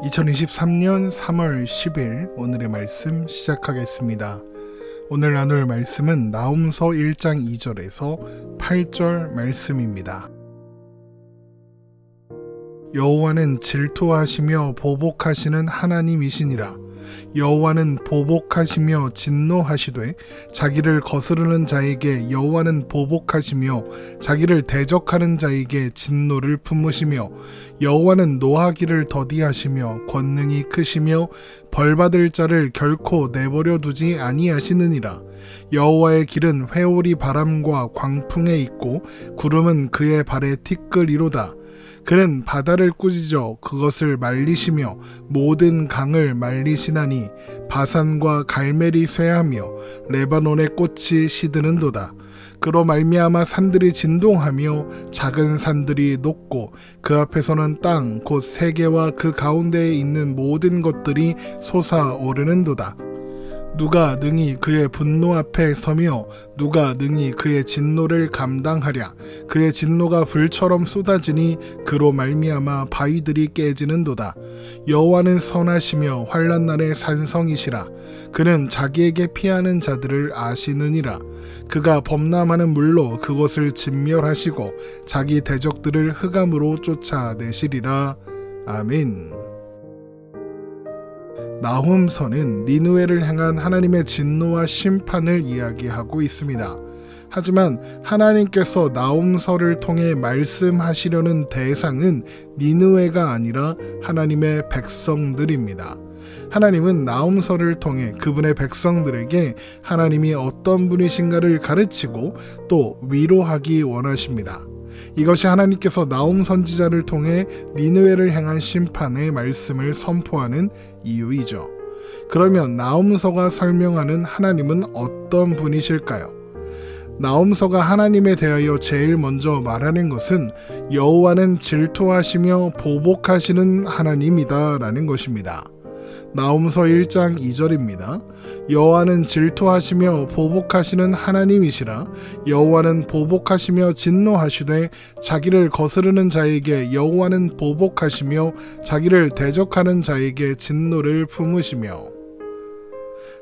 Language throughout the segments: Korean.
2023년 3월 10일 오늘의 말씀 시작하겠습니다. 오늘 나눌 말씀은 나훔서 1장 2절에서 8절 말씀입니다. 여호와는 질투하시며 보복하시는 하나님이시니라. 여호와는 보복하시며 진노하시되 자기를 거스르는 자에게 여호와는 보복하시며 자기를 대적하는 자에게 진노를 품으시며 여호와는 노하기를 더디하시며 권능이 크시며 벌받을 자를 결코 내버려 두지 아니하시느니라. 여호와의 길은 회오리 바람과 광풍에 있고 구름은 그의 발에 티끌이로다. 그는 바다를 꾸짖어 그것을 말리시며 모든 강을 말리시나니 바산과 갈멜이 쇠하며 레바논의 꽃이 시드는도다. 그로 말미암아 산들이 진동하며 작은 산들이 녹고 그 앞에서는 땅 곧 세계와 그 가운데에 있는 모든 것들이 솟아오르는도다. 누가 능히 그의 분노 앞에 서며 누가 능히 그의 진노를 감당하랴. 그의 진노가 불처럼 쏟아지니 그로 말미암아 바위들이 깨지는도다. 여호와는 선하시며 환난 날의 산성이시라. 그는 자기에게 피하는 자들을 아시느니라. 그가 범람하는 물로 그곳을 진멸하시고 자기 대적들을 흑암으로 쫓아내시리라. 아멘. 나훔서는 니느웨를 향한 하나님의 진노와 심판을 이야기하고 있습니다. 하지만 하나님께서 나훔서를 통해 말씀하시려는 대상은 니느웨가 아니라 하나님의 백성들입니다. 하나님은 나훔서를 통해 그분의 백성들에게 하나님이 어떤 분이신가를 가르치고 또 위로하기 원하십니다. 이것이 하나님께서 나훔 선지자를 통해 니느웨를 향한 심판의 말씀을 선포하는 이유이죠. 그러면 나훔서가 설명하는 하나님은 어떤 분이실까요? 나훔서가 하나님에 대하여 제일 먼저 말하는 것은 여호와는 질투하시며 보복하시는 하나님이다 라는 것입니다. 나훔서 1장 2절입니다. 여호와는 질투하시며 보복하시는 하나님이시라. 여호와는 보복하시며 진노하시되 자기를 거스르는 자에게 여호와는 보복하시며 자기를 대적하는 자에게 진노를 품으시며.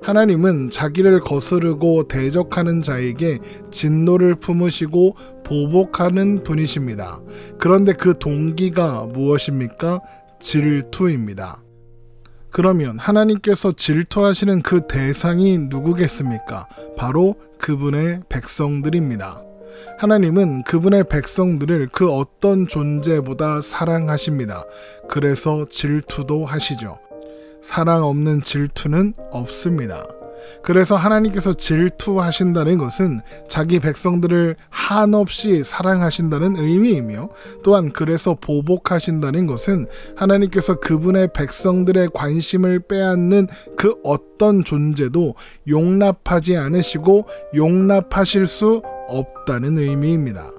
하나님은 자기를 거스르고 대적하는 자에게 진노를 품으시고 보복하는 분이십니다. 그런데 그 동기가 무엇입니까? 질투입니다. 그러면 하나님께서 질투하시는 그 대상이 누구겠습니까? 바로 그분의 백성들입니다. 하나님은 그분의 백성들을 그 어떤 존재보다 사랑하십니다. 그래서 질투도 하시죠. 사랑 없는 질투는 없습니다. 그래서 하나님께서 질투하신다는 것은 자기 백성들을 한없이 사랑하신다는 의미이며, 또한 그래서 보복하신다는 것은 하나님께서 그분의 백성들의 관심을 빼앗는 그 어떤 존재도 용납하지 않으시고 용납하실 수 없다는 의미입니다.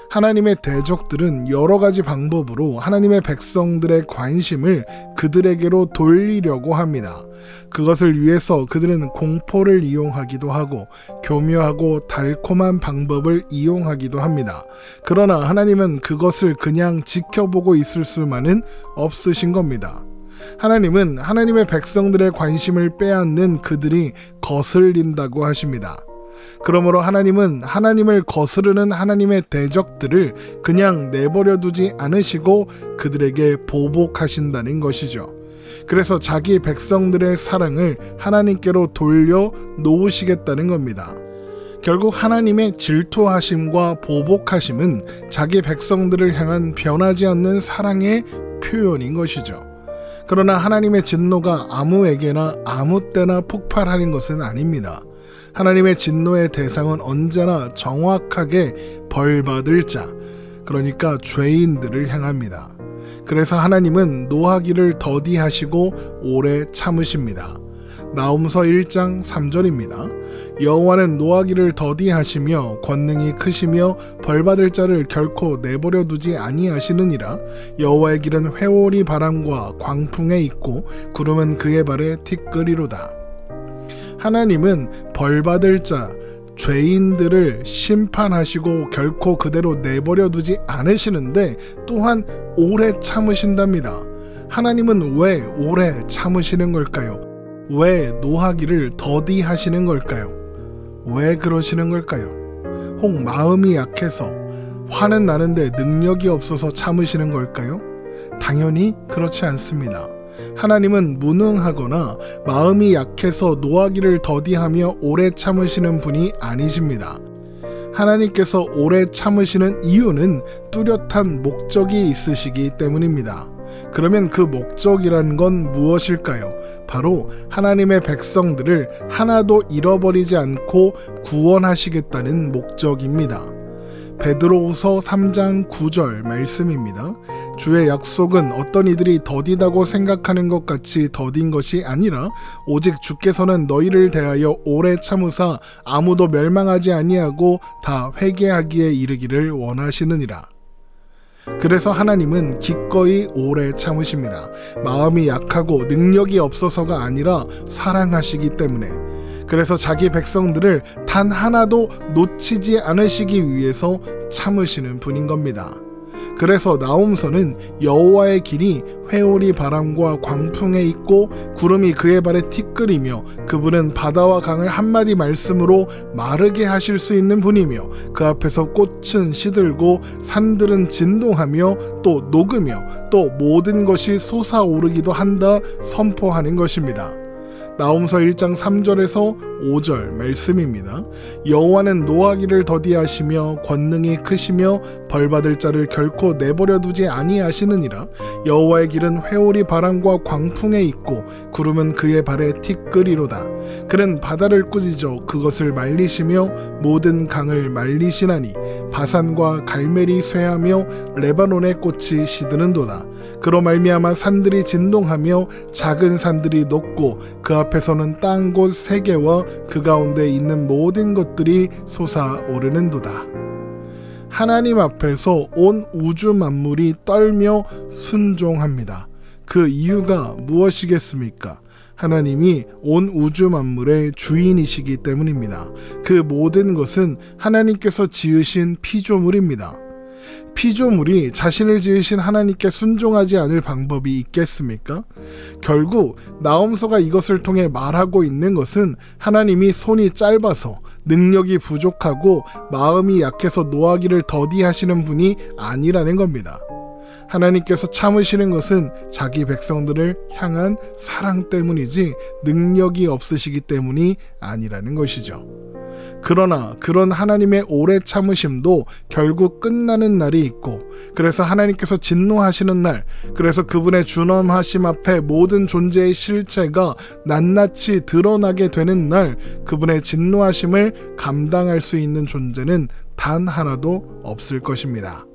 하나님의 대적들은 여러 가지 방법으로 하나님의 백성들의 관심을 그들에게로 돌리려고 합니다. 그것을 위해서 그들은 공포를 이용하기도 하고 교묘하고 달콤한 방법을 이용하기도 합니다. 그러나 하나님은 그것을 그냥 지켜보고 있을 수만은 없으신 겁니다. 하나님은 하나님의 백성들의 관심을 빼앗는 그들이 거슬린다고 하십니다. 그러므로 하나님은 하나님을 거스르는 하나님의 대적들을 그냥 내버려 두지 않으시고 그들에게 보복하신다는 것이죠. 그래서 자기 백성들의 사랑을 하나님께로 돌려 놓으시겠다는 겁니다. 결국 하나님의 질투하심과 보복하심은 자기 백성들을 향한 변하지 않는 사랑의 표현인 것이죠. 그러나 하나님의 진노가 아무에게나 아무 때나 폭발하는 것은 아닙니다. 하나님의 진노의 대상은 언제나 정확하게 벌받을 자, 그러니까 죄인들을 향합니다. 그래서 하나님은 노하기를 더디하시고 오래 참으십니다. 나훔서 1장 3절입니다. 여호와는 노하기를 더디하시며 권능이 크시며 벌받을 자를 결코 내버려 두지 아니하시느니라. 여호와의 길은 회오리 바람과 광풍에 있고 구름은 그의 발에 티끌이로다. 하나님은 벌받을 자, 죄인들을 심판하시고 결코 그대로 내버려 두지 않으시는데 또한 오래 참으신답니다. 하나님은 왜 오래 참으시는 걸까요? 왜 노하기를 더디하시는 걸까요? 왜 그러시는 걸까요? 혹 마음이 약해서 화는 나는데 능력이 없어서 참으시는 걸까요? 당연히 그렇지 않습니다. 하나님은 무능하거나 마음이 약해서 노하기를 더디하며 오래 참으시는 분이 아니십니다. 하나님께서 오래 참으시는 이유는 뚜렷한 목적이 있으시기 때문입니다. 그러면 그 목적이란 건 무엇일까요? 바로 하나님의 백성들을 하나도 잃어버리지 않고 구원하시겠다는 목적입니다. 베드로후서 3장 9절 말씀입니다. 주의 약속은 어떤 이들이 더디다고 생각하는 것 같이 더딘 것이 아니라 오직 주께서는 너희를 대하여 오래 참으사 아무도 멸망하지 아니하고 다 회개하기에 이르기를 원하시느니라. 그래서 하나님은 기꺼이 오래 참으십니다. 마음이 약하고 능력이 없어서가 아니라 사랑하시기 때문에. 그래서 자기 백성들을 단 하나도 놓치지 않으시기 위해서 참으시는 분인 겁니다. 그래서 나홈서는 여호와의 길이 회오리 바람과 광풍에 있고 구름이 그의 발에 티끌이며 그분은 바다와 강을 한마디 말씀으로 마르게 하실 수 있는 분이며 그 앞에서 꽃은 시들고 산들은 진동하며 또 녹으며 또 모든 것이 솟아오르기도 한다 선포하는 것입니다. 나홈서 1장 3절에서 5절 말씀입니다. 여호와는 노하기를 더디하시며 권능이 크시며 벌받을 자를 결코 내버려 두지 아니하시느니라. 여호와의 길은 회오리 바람과 광풍에 있고 구름은 그의 발에 티끌이로다. 그는 바다를 꾸짖어 그것을 말리시며 모든 강을 말리시나니 바산과 갈멜이 쇠하며 레바논의 꽃이 시드는도다. 그로 말미암아 산들이 진동하며 작은 산들이 녹고 그 앞에서는 땅 곳 세 개와 그 가운데 있는 모든 것들이 솟아오르는도다. 하나님 앞에서 온 우주 만물이 떨며 순종합니다. 그 이유가 무엇이겠습니까? 하나님이 온 우주 만물의 주인이시기 때문입니다. 그 모든 것은 하나님께서 지으신 피조물입니다. 피조물이 자신을 지으신 하나님께 순종하지 않을 방법이 있겠습니까? 결국 나홈서가 이것을 통해 말하고 있는 것은 하나님이 손이 짧아서 능력이 부족하고 마음이 약해서 노하기를 더디하시는 분이 아니라는 겁니다. 하나님께서 참으시는 것은 자기 백성들을 향한 사랑 때문이지 능력이 없으시기 때문이 아니라는 것이죠. 그러나 그런 하나님의 오래 참으심도 결국 끝나는 날이 있고, 그래서 하나님께서 진노하시는 날, 그래서 그분의 준엄하심 앞에 모든 존재의 실체가 낱낱이 드러나게 되는 날, 그분의 진노하심을 감당할 수 있는 존재는 단 하나도 없을 것입니다.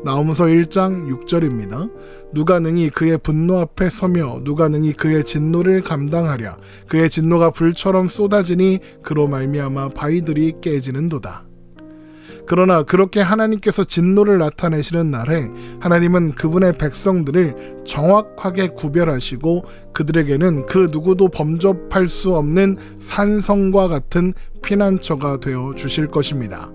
나홈서 1장 6절입니다. 누가 능히 그의 분노 앞에 서며 누가 능히 그의 진노를 감당하랴. 그의 진노가 불처럼 쏟아지니 그로 말미암아 바위들이 깨지는도다. 그러나 그렇게 하나님께서 진노를 나타내시는 날에 하나님은 그분의 백성들을 정확하게 구별하시고 그들에게는 그 누구도 범접할 수 없는 산성과 같은 피난처가 되어 주실 것입니다.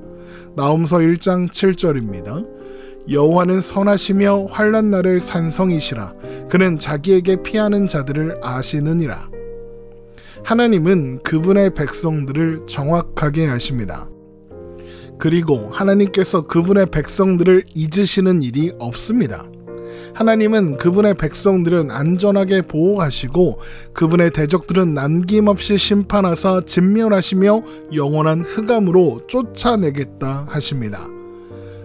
나홈서 1장 7절입니다. 여호와는 선하시며 환난 날의 산성이시라. 그는 자기에게 피하는 자들을 아시느니라. 하나님은 그분의 백성들을 정확하게 아십니다. 그리고 하나님께서 그분의 백성들을 잊으시는 일이 없습니다. 하나님은 그분의 백성들은 안전하게 보호하시고 그분의 대적들은 남김없이 심판하사 진멸하시며 영원한 흑암으로 쫓아내겠다 하십니다.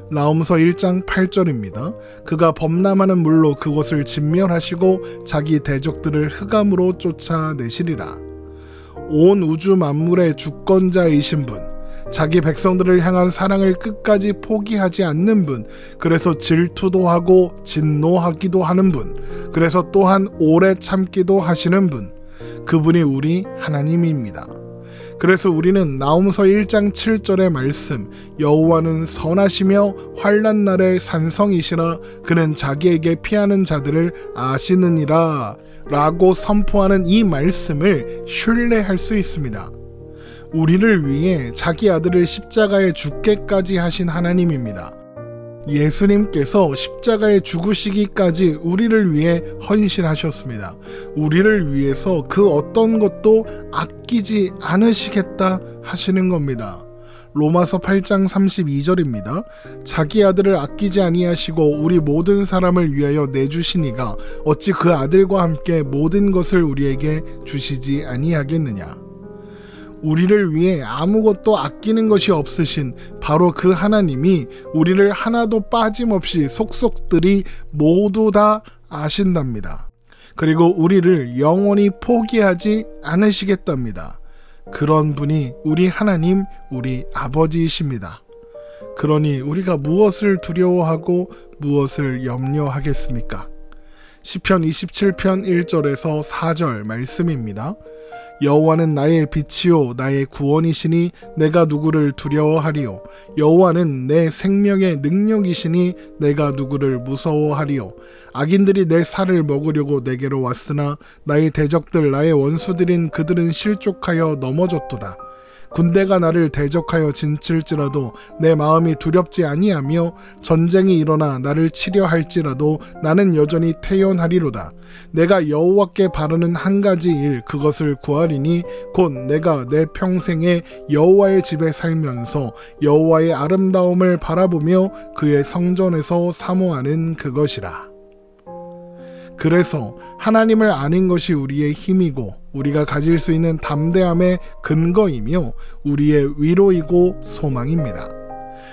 나홈서 1장 8절입니다. 그가 범람하는 물로 그곳을 진멸하시고 자기 대적들을 흑암으로 쫓아내시리라. 온 우주 만물의 주권자이신 분, 자기 백성들을 향한 사랑을 끝까지 포기하지 않는 분, 그래서 질투도 하고 진노하기도 하는 분, 그래서 또한 오래 참기도 하시는 분, 그분이 우리 하나님입니다. 그래서 우리는 나홈서 1장 7절의 말씀, 여호와는 선하시며 환난 날의 산성이시라. 그는 자기에게 피하는 자들을 아시느니라 라고 선포하는 이 말씀을 신뢰할 수 있습니다. 우리를 위해 자기 아들을 십자가에 죽게까지 하신 하나님입니다. 예수님께서 십자가에 죽으시기까지 우리를 위해 헌신하셨습니다. 우리를 위해서 그 어떤 것도 아끼지 않으시겠다 하시는 겁니다. 로마서 8장 32절입니다. 자기 아들을 아끼지 아니하시고 우리 모든 사람을 위하여 내주시니가 어찌 그 아들과 함께 모든 것을 우리에게 주시지 아니하겠느냐. 우리를 위해 아무것도 아끼는 것이 없으신 바로 그 하나님이 우리를 하나도 빠짐없이 속속들이 모두 다 아신답니다. 그리고 우리를 영원히 포기하지 않으시겠답니다. 그런 분이 우리 하나님, 우리 아버지이십니다. 그러니 우리가 무엇을 두려워하고 무엇을 염려하겠습니까? 시편 27편 1절에서 4절 말씀입니다. 여호와는 나의 빛이요 나의 구원이시니 내가 누구를 두려워하리요. 여호와는 내 생명의 능력이시니 내가 누구를 무서워하리요. 악인들이 내 살을 먹으려고 내게로 왔으나 나의 대적들 나의 원수들인 그들은 실족하여 넘어졌도다. 군대가 나를 대적하여 진칠지라도 내 마음이 두렵지 아니하며 전쟁이 일어나 나를 치려 할지라도 나는 여전히 태연하리로다. 내가 여호와께 바르는 한 가지 일 그것을 구하리니 곧 내가 내 평생에 여호와의 집에 살면서 여호와의 아름다움을 바라보며 그의 성전에서 사모하는 그것이라. 그래서 하나님을 아는 것이 우리의 힘이고 우리가 가질 수 있는 담대함의 근거이며 우리의 위로이고 소망입니다.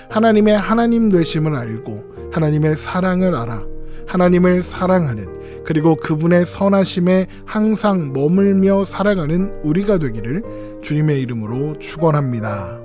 하나님의 하나님 되심을 알고 하나님의 사랑을 알아 하나님을 사랑하는 그리고 그분의 선하심에 항상 머물며 살아가는 우리가 되기를 주님의 이름으로 축원합니다.